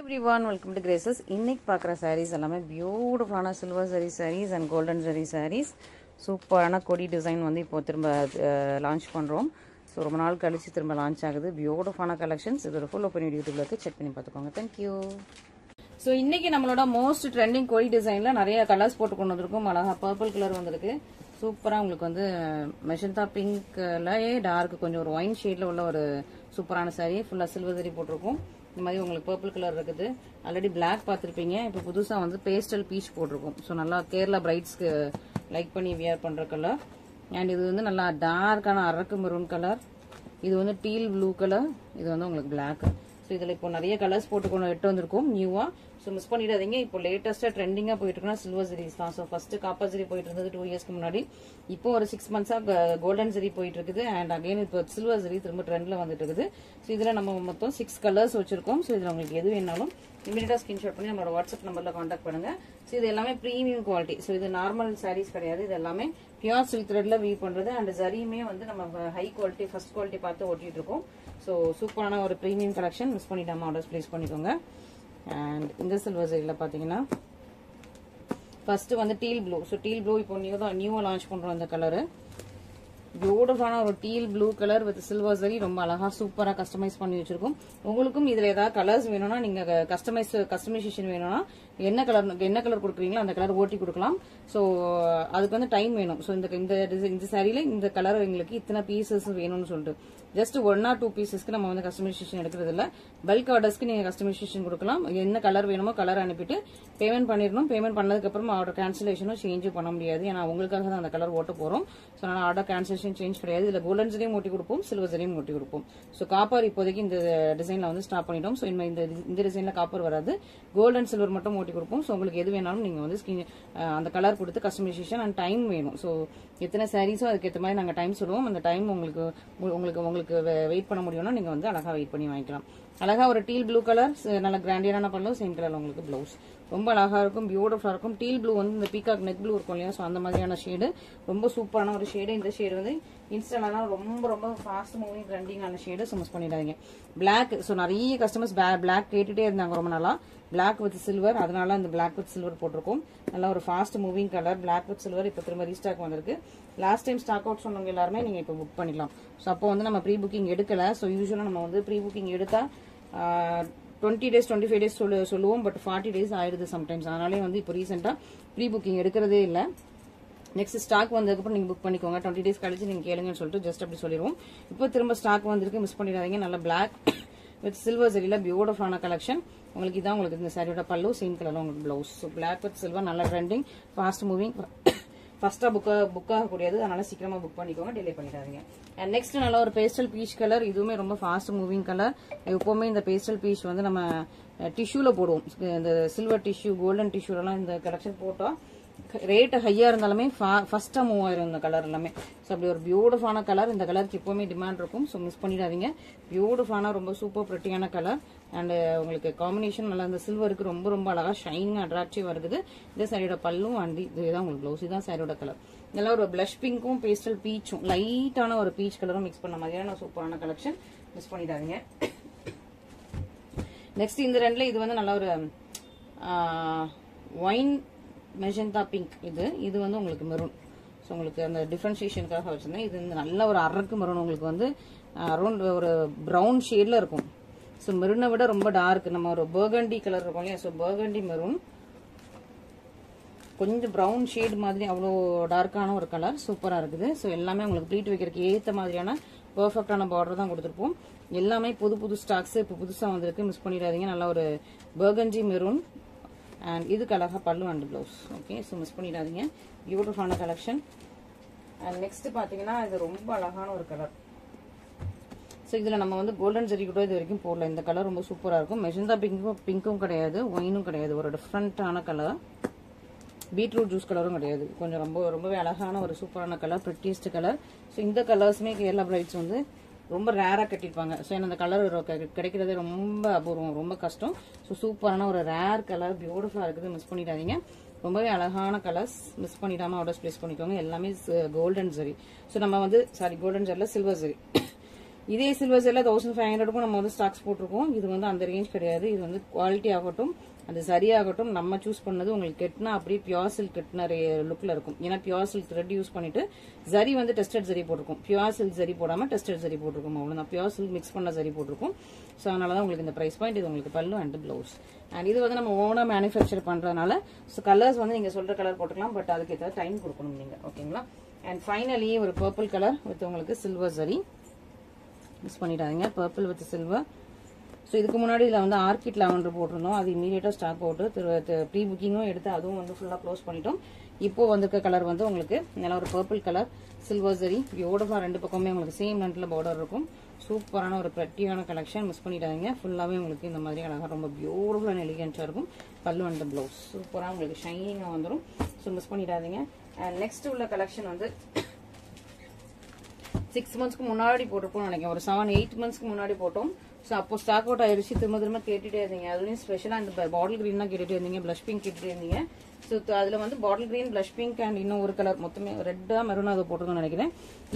Everyone, welcome to Graces. இன்னைக்கு பார்க்குற sarees எல்லாமே பியூட்டிஃபுல்லான silver zari sarees and golden zari sarees. சூப்பரான கொடி டிசைன் வந்து இப்போ திரும்ப லான்ச் பண்ணுறோம். ஸோ ரொம்ப நாள் கழிச்சு திரும்ப லான்ச் ஆகுது. பியூட்டிஃபுல்லான கலெக்ஷன்ஸ். இதோட ஃபுல் ஓப்பன் யூடியூப்ல இருக்கு, செக் பண்ணி பார்த்துக்கோங்க. தேங்க்யூ. ஸோ இன்னைக்கு நம்மளோட மோஸ்ட் ட்ரெண்டிங் கொடி டிசைனில் நிறைய கலர்ஸ் போட்டு கொண்டு வந்திருக்கும். அழகாக பர்பிள் கலர் வந்திருக்கு. சூப்பராக உங்களுக்கு வந்து மெஜந்தா பிங்க்லயே டார்க் கொஞ்சம் ஒரு ஒயின் ஷேடில் உள்ள ஒரு சூப்பரான சாரீ. ஃபுல்லாக சில்வர் ஜரி போட்டிருக்கும். இந்த மாதிரி உங்களுக்கு பர்பிள் கலர் இருக்குது. ஆல்ரெடி பிளாக் பார்த்துருப்பீங்க. இப்போ புதுசாக வந்து பேஸ்டல் பீச் போட்டிருக்கும். ஸோ நல்லா கேரளா பிரைட்ஸ்க்கு லைக் பண்ணி வியர் பண்ணுற கலர். அண்ட் இது வந்து நல்லா டார்க்கான அரக்கு மெரூன் கலர். இது வந்து டீல் ப்ளூ கலர். இது வந்து உங்களுக்கு பிளாக். ஸோ இதில் இப்போ நிறைய கலர்ஸ் போட்டு எட்டு வந்திருக்கும் நியூவாக. ஸோ மிஸ் பண்ணிடாதீங்க. இப்போ லேட்டஸ்ட்டாக ட்ரெண்டிங்காக போயிட்டு இருக்குன்னா சில்வர் ஜெரிஸ் தான். ஸோ ஃபர்ஸ்ட் காப்பர் ஜெரி போயிட்டு இருந்தது 2 இயர்ஸ்க்கு முன்னாடி. இப்போ ஒரு 6 மந்த்ஸாக கோல்டன் ஜெரி போயிட்டு இருக்குது. அண்ட் அகைன் இப்போ சில்வர் ஜெரி திரும்ப ட்ரெண்ட்ல வந்துட்டு இருக்குது. ஸோ இதில் நம்ம மொத்தம் 6 கலர்ஸ் வச்சிருக்கோம். ஸோ இதில் உங்களுக்கு எது வேணாலும் இமீடியட்டாக ஸ்கிரீன்ஷாட் பண்ணி நம்மளோட வாட்ஸ்அப் நம்பரில் காண்டாக்ட் பண்ணுங்க. ஸோ இது எல்லாமே ப்ரீமியம் குவாலிட்டி. ஸோ இது நார்மல் சாரீஸ் கிடையாது. இது எல்லாமே பியூர் சில்க் த்ரெட்ல வீவ் பண்றது. அண்ட் ஜரியுமே வந்து நம்ம ஹை குவாலிட்டி ஃபர்ஸ்ட் குவாலிட்டி பார்த்து ஓட்டிட்டு இருக்கோம். ஸோ சூப்பரான ஒரு ப்ரீமியம் கலெக்ஷன். மிஸ் பண்ணிட்டாம ஆர்டர்ஸ் பிளேஸ் பண்ணிக்கோங்க. அண்ட் இந்த சில்வர் ஜரியில் பார்த்தீங்கன்னா ஃபர்ஸ்ட் வந்து teal blue. So teal blue இப்போ நியூவா லான்ச் பண்றோம். இந்த கலரு பியூட்டிஃபுல்லான ஒரு teal blue colour with silver zari. ரொம்ப அழகா சூப்பரா கஸ்டமைஸ் பண்ணி வச்சிருக்கோம். உங்களுக்கும் இதுல ஏதாவது கலர்ஸ் வேணும்னா நீங்க கஸ்டமைசேஷன் வேணும்னா என்ன கலர் கொடுக்குறீங்களோ அந்த கலர் ஓட்டி கொடுக்கலாம். ஸோ அதுக்கு வந்து டைம் வேணும். ஸோ இந்த சாரியில இந்த கலர் எங்களுக்கு இத்தனை பீசஸ் வேணும்னு சொல்லிட்டு ஜஸ்ட் 1 or 2 பீசஸ்க்கு நம்ம வந்து கஸ்டமைசேஷன் எடுக்கிறது இல்ல. பல்க் ஆர்டர்ஸ்க்கு நீங்க கஸ்டமைசேஷன் கொடுக்கலாம். என்ன கலர் வேணுமோ கலர் அனுப்பிட்டு பேமெண்ட் பண்ணிடணும். பேமெண்ட் பண்ணதுக்கு அப்புறம் ஆர்டர் கேன்சலேஷனும் சேஞ்சும் பண்ண முடியாது. ஏன்னா உங்களுக்காக தான் அந்த கலர் ஓட்ட போறோம். ஸோ அதனால ஆர்டர் கேன்சலேஷன் சேஞ்ச் கிடையாது. இதுல கோல்டன் ஜரியும் ஓட்டி கொடுப்போம், சில்வர் ஜரியும் ஓட்டி கொடுப்போம். ஸோ காப்பர் இப்போதைக்கு இந்த டிசைன்ல வந்து ஸ்டாப் பண்ணிட்டோம். ஸோ இந்த டிசைன்ல காப்பர் வராது. கோல்டன் சில்வர் மட்டும் ஓட்டி கொடுப்போம். ஸோ உங்களுக்கு எது வேணாலும் நீங்க வந்து அந்த கலர் கொடுத்து கஸ்டமைசேஷன் அண்ட் டைம் வேணும். ஸோ எத்தனை சாரீஸோ அதுக்கேற்ற மாதிரி நாங்கள் டைம் சொல்லுவோம். அந்த டைம் உங்களுக்கு வெயிட் பண்ண முடியும்னா நீங்க வந்து அழகா வெயிட் பண்ணி வாங்கிக்கலாம். அழகா ஒரு டீல் ப்ளூ கலர், நல்ல கிராண்டியரான பல்லும், சேம் கலர்ல உங்களுக்கு பிளவுஸ். ரொம்ப அழகா இருக்கும், பியூட்டிஃபுல்லா இருக்கும். டீல் ப்ளூ வந்து இந்த பீகாக் நெக் ப்ளூ இருக்கும் இல்லையா, ஸோ அந்த மாதிரியான ஷேடு ரொம்ப சூப்பரான ஒரு ஷேடு. இந்த ஷேடு வந்து இன்ஸ்டன்டான ரொம்ப ஃபாஸ்ட் மூவிங் ட்ரெண்டிங்கான ஷேடு. ஸோ மிஸ் பண்ணிடாதீங்க. பிளாக், ஸோ நிறைய கஸ்டமர்ஸ் பிளாக் கேட்டுட்டே இருந்தாங்க ரொம்ப நாளா. பிளாக் வித் சில்வர், அதனால இந்த பிளாக் வித் சில்வர் போட்டிருக்கோம். நல்ல ஒரு fast moving colour black with silver. இப்போ திரும்ப ரீஸ்டாக் வந்திருக்கு. லாஸ்ட் டைம் ஸ்டாக் அவுட் சொன்னவங்க எல்லாருமே நீங்க இப்போ புக் பண்ணிக்கலாம். ஸோ அப்போ வந்து நம்ம ப்ரீ புக்கிங் எடுக்கல. ஸோ யூஸ்வலா நம்ம வந்து ப்ரீ புக்கிங் எடுத்தா 20 days 25 days சொல்லுவோம். பட் 40 days ஆயிடுது சம்டைம்ஸ். அதனாலே வந்து இப்போ ரீசெண்டா ப்ரீ புக்கிங் எடுக்கிறதே இல்லை. நெக்ஸ்ட் ஸ்டாக் வந்ததுக்கப்புறம் நீங்க புக் பண்ணிக்கோங்க. 20 days கழிச்சு நீங்க கேளுங்கன்னு சொல்லிட்டு ஜஸ்ட் அப்படி சொல்லிடுவோம். இப்போ திரும்ப ஸ்டாக் வந்திருக்கு, மிஸ் பண்ணிடாதீங்க. நல்ல பிளாக் வித் சில்வர் ஜரியில பியூட்டிஃபுல்லான கலெக்ஷன். உங்களுக்கு இதான் உங்களுக்கு இந்த சாரியோட பல்லு, சேம் கலர்ல உங்களுக்கு blouse. So black with silver, நல்ல ட்ரெண்டிங், ஃபாஸ்ட் மூவிங், ஃபர்ஸ்டா புக் ஆகக்கூடியது. அதனால சீக்கிரமா புக் பண்ணிக்கோங்க, டிலே பண்ணிடாதீங்க. அண்ட் நெக்ஸ்ட் நல்ல ஒரு பேஸ்டல் பீச் கலர். இதுவுமே ரொம்ப ஃபாஸ்ட் மூவிங் கலர். எப்பவுமே இந்த பேஸ்டல் பீச் வந்து நம்ம டிஷ்யூல போடுவோம். இந்த சில்வர் டிஷ்யூ, கோல்டன் டிஷ்யூலாம் இந்த கலெக்ஷன் போட்டா ரேட் ஹையா இருந்தாலுமே ஃபர்ஸ்டா மூவ் ஆயிரும் இந்த கலர் எல்லாமே. ஸோ அப்படி ஒரு பியூட்டிஃபுல்லான கலர். இந்த கலருக்கு எப்பவுமே டிமாண்ட் இருக்கும். ஸோ மிஸ் பண்ணிடாதீங்க. பியூட்டிஃபுல்லான ரொம்ப சூப்பர் பிரிட்டியான கலர். அண்ட் உங்களுக்கு காம்பினேஷன் நல்லா இந்த சில்வருக்கு ரொம்ப அழகா ஷைனிங் அட்ராக்டிவா இருக்குது. இந்த சாரியோட பல்லும் அண்ட் இதுதான் உங்களுக்கு பிளவுஸ். இதுதான் சாரியோட கலர். இதெல்லாம் ஒரு பிளஷ் பிங்க்கும் பேஸ்டல் பீச்சும் லைட்டான ஒரு பீச் கலரும் மிக்ஸ் பண்ண மாதிரியான சூப்பரான கலெக்ஷன். மிஸ் பண்ணிடாதீங்க. நெக்ஸ்ட் இந்த ரெண்டுல இது வந்து நல்ல ஒரு ஒயின் மெஜந்தா பிங்க். இது வந்து உங்களுக்கு மெரூன். ஸோ உங்களுக்கு அந்த டிஃபரன்சியேஷனுக்காக வச்சிருந்தேன். இது வந்து நல்ல ஒரு அரக்கு மெரூன். உங்களுக்கு வந்து அரௌண்ட் ஒரு ப்ரௌன் ஷேட்ல இருக்கும். ஸோ மெரூனை விட ரொம்ப டார்க். நம்ம ஒரு பர்கண்டி கலர் இருக்கும் இல்லையா, ஸோ பர்கண்டி மெரூன் கொஞ்சம் ப்ரௌன் ஷேட் மாதிரி அவ்வளோ டார்க்கான ஒரு கலர். சூப்பரா இருக்குது. ஸோ எல்லாமே உங்களுக்கு ப்ளீட் வைக்கிறதுக்கு ஏற்ற மாதிரியான பெர்ஃபெக்டான பார்டர் தான் கொடுத்துருப்போம். எல்லாமே புது ஸ்டாக்ஸ் இப்போ புதுசா வந்திருக்கு, மிஸ் பண்ணிடாதீங்க. நல்ல ஒரு பர்கண்டி மெரூன் அண்ட் இதுக்கு அழகா பல்லு and blouse. Okay, so miss பண்ணிடாதீங்க. பியூட்டிஃபுல்லான கலெக்ஷன். அண்ட் நெக்ஸ்ட் பாத்தீங்கன்னா இது ரொம்ப அழகான ஒரு கலர். ஸோ இதுல நம்ம வந்து கோல்டன் ஜெரி கூட இது வரைக்கும் போடல. இந்த கலர் ரொம்ப சூப்பரா இருக்கும். மெஜந்தா பிங்க்கும் கிடையாது, ஒயினும் கிடையாது. ஒரு டிஃப்ரெண்டான கலர். பீட்ரூட் ஜூஸ் கலரும் கிடையாது. கொஞ்சம் ரொம்பவே அழகான ஒரு சூப்பரான கலர், பிரிட்டியஸ்ட் கலர். ஸோ இந்த கலர்ஸுமே கேரளா பிரைட்ஸ் வந்து ரொம்ப ரேரா கட்டிருப்பாங்க. ஸோ இந்த கலர் கிடைக்கிறதே ரொம்ப அபூர்வம், ரொம்ப கஷ்டம். ஸோ சூப்பரான ஒரு ரேர் கலர், பியூட்டிஃபுல்லா இருக்குது. மிஸ் பண்ணிடாதீங்க. ரொம்பவே அழகான கலர்ஸ். மிஸ் பண்ணிடாம ஆர்டர்ஸ் பிளேஸ் பண்ணிக்கோங்க. எல்லாமே கோல்டன் ஜரி. ஸோ நம்ம வந்து கோல்டன் ஜரில சில்வர் ஜரி. இதே சில்வர் சரியில் 1500க்கும் நம்ம வந்து ஸ்டாக்ஸ் போட்டிருக்கோம். இது வந்து அந்த ரேஞ்ச் கிடையாது. இது வந்து குவாலிட்டி ஆகட்டும், அது சரியாகட்டும், நம்ம சூஸ் பண்ணது உங்களுக்கு கெட்டினா அப்படியே பியூர் சில்க் கெட்டின லுக்ல இருக்கும். ஏன்னா பியூர் சில்க் த்ரெட் யூஸ் பண்ணிட்டு ஜரி வந்து டெஸ்டட் ஜரி போட்டிருக்கும். பியூர் சில்க் ஜரி போடாம டெஸ்டட் ஜரி போட்டிருக்கும். அவ்வளவுதான். பியூர் சில்க் மிக்ஸ் பண்ண ஜரி போட்டிருக்கும். ஸோ அதனாலதான் உங்களுக்கு இந்த பிரைஸ் பாயிண்ட். இது உங்களுக்கு பல்லு அண்ட் பிளவுஸ். அண்ட் இது வந்து நம்ம ஓனா மேனுஃபேக்சர் பண்றதுனால ஸோ கலர்ஸ் வந்து நீங்க சொல்ற கலர் போட்டுக்கலாம். பட் அதுக்கு ஏதாவது டைம் கொடுக்கணும் நீங்க. ஓகேங்களா. அண்ட் ஃபைனலி ஒரு பர்பிள் கலர் வித் உங்களுக்கு சில்வர் ஜரி. மிஸ் பண்ணிடாதீங்க. Purple with silver. ஸோ இதுக்கு முன்னாடி இதில் வந்து ஆர்கிட் லாவெண்டர் போட்டிருந்தோம். அது இமீடியட்டாக ஸ்டாக் போட்டு ப்ரீ புக்கிங்கும் எடுத்து அதுவும் வந்து ஃபுல்லாக க்ளோஸ் பண்ணிட்டோம். இப்போ வந்திருக்க கலர் வந்து உங்களுக்கு நல்லா ஒரு பர்பிள் கலர் சில்வர் ஜரி பியூட்டிஃபுல்லாக 2 பக்கமே உங்களுக்கு சேம் லென்த்தில் பார்டர் இருக்கும். சூப்பரான ஒரு பிரட்டியான கலெக்ஷன். மிஸ் பண்ணிடாதீங்க. ஃபுல்லாகவே உங்களுக்கு இந்த மாதிரி அழகாக ரொம்ப பியூட்டிஃபுல் அண்ட் எலிகென்ட்டாக இருக்கும். பல்லு அண்ட் பிளவுஸ் சூப்பராக உங்களுக்கு ஷைனிங்காக வந்துடும். ஸோ மிஸ் பண்ணிடாதீங்க. அண்ட் நெக்ஸ்ட் உள்ள கலெக்ஷன் வந்து 6 மந்த்ஸ்க்கு முன்னாடி போட்டிருப்போம் நினைக்கிறேன். ஒரு 7-8 மந்த்ஸ்க்கு முன்னாடி போட்டோம். ஸோ அப்போ ஸ்டாக் அவுட் ஆயிடுச்சு. திரும்ப கேட்டுட்டே இருந்தீங்க. அதுலேயும் ஸ்பெஷலாக இந்த பாட்டில் கிரீன் தான் கேட்டுட்டே இருந்தீங்க. பிளஷ் பிங்க் கேட்டுட்டே இருந்தீங்க. ஸோ அதில் வந்து bottle green, blush pink and இன்னும் ஒரு கலர் மொத்தமே ரெட்டா மெரூனா அதை போட்டுருக்கோம்னு நினைக்கிறேன்.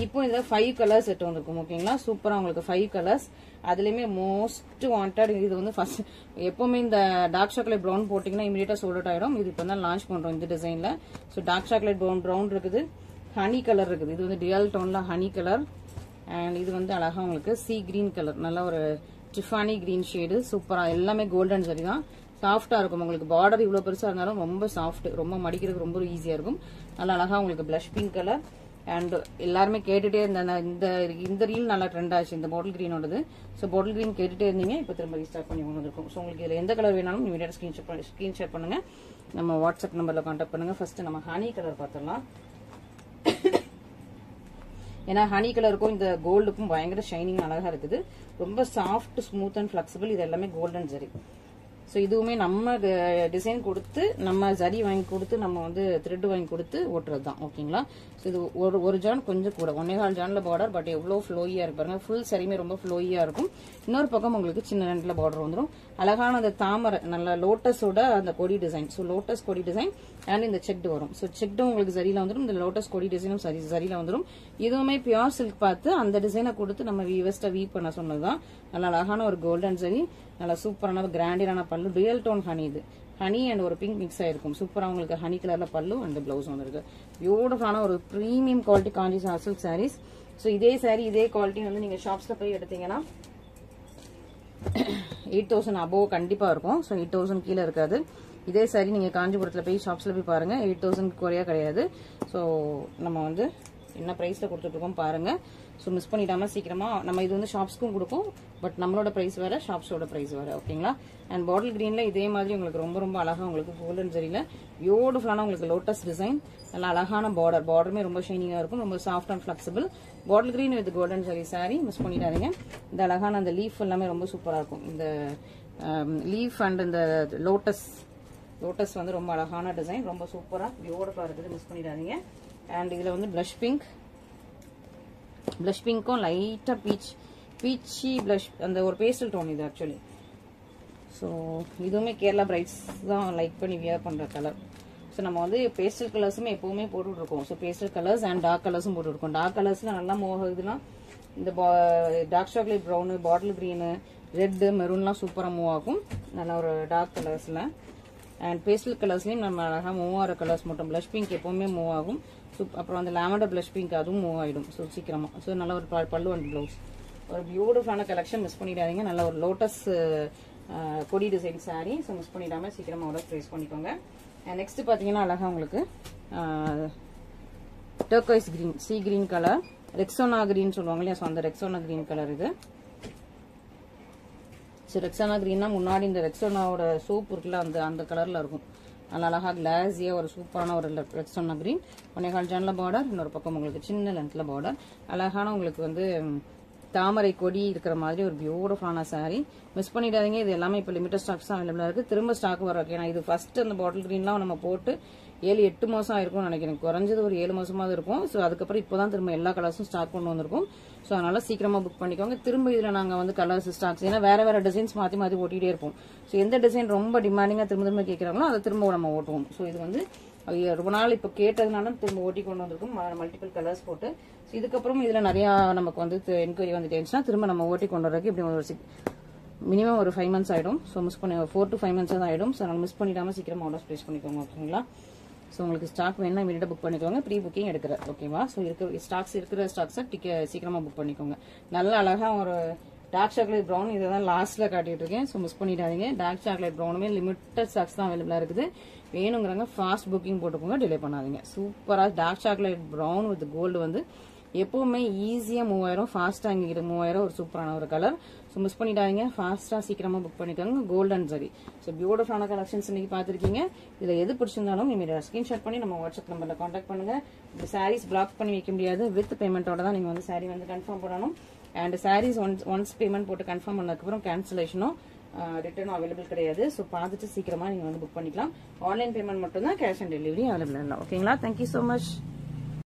இப்போ இதில் 5 கலர்ஸ் செட் வந்திருக்கும். ஓகேங்களா. சூப்பராக உங்களுக்கு 5 கலர்ஸ். அதுலேயுமே மோஸ்ட் வாண்டட். இது வந்து ஃபர்ஸ்ட் எப்பவுமே இந்த டார்க் சாக்லேட் ப்ரௌன் போட்டிங்கன்னா இமீடியட்டாக சோல்ட் அவுட் ஆயிடும். இது இப்போ தான் லான்ச் பண்ணுறோம் இந்த டிசைனில். ஸோ டார்க் சாக்லேட் ப்ரௌன் இருக்குது, ஹனி கலர் இருக்குது. இது வந்து டியல் டோன்ல ஹனி கலர். அண்ட் இது வந்து அழகா உங்களுக்கு சி கிரீன் கலர், நல்ல ஒரு டிஃபானி கிரீன் ஷேடு. சூப்பரா எல்லாமே கோல்டன் சரி தான். சாஃப்டா இருக்கும். உங்களுக்கு பார்டர் இவ்வளவு பெருசா இருந்தாலும் ரொம்ப சாஃப்ட், ரொம்ப மடிக்கிறதுக்கு ரொம்ப ஈஸியா இருக்கும். நல்லா அழகா உங்களுக்கு பிளஷ் பிங்க் கலர். அண்ட் எல்லாருமே கேட்டுட்டே இருந்தாங்க. இந்த ரீல் நல்லா ட்ரெண்ட் ஆச்சு இந்த பாட்டில் கிரீனோடது. ஸோ பாட்டில் கிரீன் கேட்டுட்டே இருந்தீங்க. இப்போ திரும்ப ரீஸ்டார்ட் பண்ணி கொண்டு வந்திருக்கும். ஸோ உங்களுக்கு இதுல எந்த கலர் வேணாலும் இமீடியட் ஸ்கிரீன்ஷாட் பண்ணுங்க. நம்ம வாட்ஸ்அப் நம்பர்ல கான்டாக்ட் பண்ணுங்க. ஃபர்ஸ்ட் நம்ம ஹனி கலர் பார்த்துடலாம். ஏன்னா ஹனி கலருக்கும் இந்த கோல்டுக்கும் பயங்கர ஷைனிங் அழகா இருக்குது. ரொம்ப சாஃப்ட், ஸ்மூத் அண்ட் ஃபிளெக்சிபிள். இது எல்லாமே கோல்டன் ஜரி. ஸோ இதுவுமே நம்ம டிசைன் கொடுத்து நம்ம ஜரி வாங்கி கொடுத்து நம்ம வந்து த்ரெட் வாங்கி கொடுத்து ஓட்டுறது தான். ஓகேங்களா. ஸோ இது ஒரு ஜான் கொஞ்சம் கூட 1.25 ஜான்ல பார்டர். பட் எவ்வளோ ஃப்ளோயியா இருக்கு பாருங்க. ஃபுல் சரியுமே ரொம்ப ஃப்ளோயியா இருக்கும். இன்னொரு பக்கம் உங்களுக்கு சின்ன ரெண்டுல பார்டர் வந்துடும். அழகான அந்த தாமரை நல்ல லோட்டஸோட அந்த கொடி டிசைன். ஸோ லோட்டஸ் கொடி டிசைன் அண்ட் இந்த செக்டு வரும். ஸோ செக்டும் உங்களுக்கு சரியில வந்துடும். இந்த லோட்டஸ் கொடி டிசைனும் சரியில வந்துடும். இதுவுமே பியூர் சில்க் பார்த்து அந்த டிசைனை கொடுத்து நம்ம வீவஸ்டா வீவ் பண்ண சொன்னதுதான். நல்ல அழகான ஒரு கோல்டன் சரி, நல்ல சூப்பரான கிராண்டியரான பல்லு. Real tone honey. இது ஹனி அண்ட் ஒரு பிங்க் மிக்ஸ் ஆயிருக்கும். சூப்பரா உங்களுக்கு ஹனி கலர்ல பல்லு அண்ட் பிளவுஸ் வந்துருக்கு. பியூட்டிஃபுல்லான ஒரு பிரீமியம் குவாலிட்டி காஞ்சி சில்க் சாரீஸ். ஸோ இதே சாரி இதே குவாலிட்டி வந்து நீங்க ஷாப்ஸ்ல போய் எடுத்தீங்கன்னா 8000 அபோவ் கண்டிப்பா இருக்கும். ஸோ 8000 கீழே இருக்காது. இதே சாரி நீங்க காஞ்சிபுரத்துல போய் ஷாப்ஸ்ல போய் பாருங்க. 8000 குறையா கிடையாது. ஸோ நம்ம வந்து என்ன பிரைஸ்ல கொடுத்துட்டு இருக்கோம் பாருங்க. ஸோ மிஸ் பண்ணிடாம சீக்கிரமா நம்ம இது வந்து ஷாப்ஸ்க்கும் கொடுக்கும். பட் நம்மளோட பிரைஸ் வேற, ஷாப்ஸோட பிரைஸ் வேற. ஓகேங்களா. அண்ட் பாட்டில் கிரீன்ல இதே மாதிரி உங்களுக்கு ரொம்ப ரொம்ப அழகா உங்களுக்கு கோல்டன் ஜரியில பியூட்டிஃபுல்லான உங்களுக்கு லோட்டஸ் டிசைன். நல்ல அழகான பார்டருமே ரொம்ப ஷைனிங்கா இருக்கும். ரொம்ப soft and flexible. Bottle green with golden zari sorry. Miss பண்ணிடாதீங்க. இந்த அழகான அந்த லீஃப் எல்லாமே ரொம்ப சூப்பரா இருக்கும். இந்த லீஃப் அண்ட் இந்த லோட்டஸ் வந்து ரொம்ப அழகான டிசைன். ரொம்ப சூப்பரா பியூட்டிஃபுல்லா இருக்குது. மிஸ் பண்ணிடாதீங்க. அண்ட் இதுல வந்து பிளஷ் பிங்க்கும் லைட்டா பீச்சி பிளஷ் அந்த ஒரு பேஸ்டல் டோன் இது ஆக்சுவலி. ஸோ இதுவுமே கேரளா பிரைட்ஸ் தான் லைக் பண்ணி வியர் பண்ற கலர். ஸோ நம்ம வந்து பேஸ்டல் கலர்ஸுமே எப்பவுமே போட்டுட்டு இருக்கோம். So pastel colours and dark கலர்ஸும் போட்டு இருக்கோம். டார்க் கலர்ஸ்ல நல்லா மூவ் ஆகுதுன்னா இந்த dark chocolate brown, bottle green, red, மெரூன்லாம் சூப்பரா மூவ் ஆகும். நல்லா ஒரு டார்க் கலர்ஸ்ல. அண்ட் பேஸ்டல் கலர்ஸ்லயும் நம்ம அழகா மூவ் ஆகிற கலர்ஸ் மட்டும். பிளஷ் பிங்க் எப்பவுமே மூவ் ஆகும். அப்புறம் அந்த லாவெண்டர் பிளஷ் பிங்க் அதுவும் மூவ் ஆயிடும். ஸோ சீக்கிரமா. ஸோ நல்ல ஒரு பல்லு அண்ட் பிளவுஸ். ஒரு பியூட்டிஃபுல்லான கலெக்ஷன். மிஸ் பண்ணிடாதீங்க. நல்ல ஒரு லோட்டஸ் கொடி டிசைன் சாரி. ஸோ மிஸ் பண்ணிடாம சீக்கிரமா ஆர்டர் ப்ளேஸ் பண்ணிக்கோங்க. நெக்ஸ்ட் பாத்தீங்கன்னா அழகா உங்களுக்கு turquoise green, C green colour, Rexona green சொல்லுவாங்க இல்லையா. ஸோ அந்த ரெக்ஸோனா கிரீன் கலர் இது. ஸோ ரெக்ஸோனா கிரீன்னா முன்னாடி இந்த ரெக்ஸோனாவோட சோப் இருக்குல்ல அந்த கலர்ல இருக்கும். நல்ல அழகா கிளாஸியா ஒரு சூப்பரான ஒரு ரெக்ஸோனா கிரீன். 1.25 ஜான்ல பார்டர். இன்னொரு பக்கம் உங்களுக்கு சின்ன லென்த்ல பார்டர். அழகான உங்களுக்கு வந்து தாமரை கொடி இருக்கிற மாதிரி ஒரு பியூட்டிஃபுல்லான சாரி. மிஸ் பண்ணிடாதீங்க. இது எல்லாமே இப்போ லிமிடெட் ஸ்டாக்ஸ் தான் அவைலபிளா இருக்கு. திரும்ப ஸ்டாக் வர. ஏன்னா இது ஃபர்ஸ்ட் அந்த பாட்டில் கிரீன்லாம் நம்ம போட்டு 7-8 மாசம் ஆயிருக்கும்னு நினைக்கிறேன். குறைஞ்சது ஒரு 7 மாசமாவது இருக்கும். ஸோ அதுக்கப்புறம் இப்போதான் திரும்ப எல்லா கலர்ஸும் ஸ்டாக் கொண்டு வந்திருக்கும். ஸோ அதனால சீக்கிரமா புக் பண்ணிக்கோங்க. திரும்ப இதுல நாங்க வந்து கலர்ஸ் ஸ்டாக்ஸ் ஏன்னா வேற டிசைன்ஸ் மாத்தி ஓட்டிட்டே இருப்போம். ஸோ எந்த டிசைன் ரொம்ப டிமாண்டிங்கா திரும்ப கேட்கறாங்களோ அதை திரும்ப நம்ம ஓட்டுவோம். ஸோ இது வந்து ரொம்ப நாள் இப்போ கேட்டதுனால திரும்ப ஓட்டி கொண்டு வந்திருக்கும் மல்டிபிள் கலர்ஸ் போட்டு. இதுக்கப்புறம் இதில் நிறையா நமக்கு வந்து என்கொயரி வந்துட்டு இருந்துச்சுன்னா திரும்ப நம்ம ஓட்டி கொண்டு வரதுக்கு இப்படி ஒரு மினிமம் ஒரு 5 months ஆகிடும். ஸோ மிஸ் பண்ணி 4 to 5 months தான் ஆகிடும். ஸோ நம்ம மிஸ் பண்ணிடாமல் சீக்கிரமாக ஆர்டர்ஸ் ப்ளேஸ் பண்ணிக்கோங்க. ஓகேங்களா? ஸோ உங்களுக்கு ஸ்டாக் வேணும்னா இமீடியட்டாக புக் பண்ணிக்கோங்க. ப்ரீ புக்கிங் எடுக்கிற ஓகேவா? ஸோ இருக்கிற ஸ்டாக்ஸை சீக்கிரமாக புக் பண்ணிக்கோங்க. நல்ல அழகாக ஒரு டார்க் சாக்லேட் ப்ரௌன் இதை தான் லாஸ்ட்டில் காட்டிட்டு இருக்கேன். ஸோ மிஸ் பண்ணிடாதீங்க. டார்க் சாக்லேட் ப்ரௌனுமே லிமிட்டட் ஸ்டாக்ஸ் தான் அவைலபிளாக இருக்குது. வேணுங்கிறவங்க ஃபாஸ்ட் புக்கிங் போட்டுக்கோங்க, டிலே பண்ணாதீங்க. சூப்பராக dark chocolate brown with gold வந்து எப்பவுமே ஈஸியாக மூவ் ஆயிரும், ஃபாஸ்ட்டாக இங்கே மூவ் ஆயிரும். ஒரு சூப்பரான ஒரு கலர். ஸோ மிஸ் பண்ணிடாதீங்க, ஃபாஸ்ட்டாக சீக்கிரமாக புக் பண்ணிக்கோங்க. கோல்டன் சரி. ஸோ பியூட்டிஃபுல்லான கலெக்ஷன்ஸ் இன்னைக்கு பார்த்துருக்கீங்க. இதில் எது பிடிச்சிருந்தாலும் நீங்கள் ஸ்கிரீன்ஷாட் பண்ணி நம்ம வாட்ஸ்அப் நம்பரில் காண்டாக்ட் பண்ணுங்க. இந்த சாரீஸ் பிளாக் பண்ணி வைக்க முடியாது. வித் பேமெண்ட்டோட தான் நீங்கள் வந்து சாரீ வந்து கன்ஃபார்ம் பண்ணணும். அண்ட் சாரீஸ் ஒன்ஸ் பேமெண்ட் போட்டு கன்ஃபார்ம் பண்ணதுக்கப்புறம் கேன்சலேஷனும் ரிட்டர்னும் அவைலபிள் கிடையாது. ஸோ பார்த்துட்டு சீக்கிரமாக நீங்கள் வந்து புக் பண்ணிக்கலாம். ஆன்லைன் பேமெண்ட் மட்டும் தான், கேஷ் ஆன் டெலிவரி அவைலபிள் இல்லை. ஓகேங்களா? Thank you so much.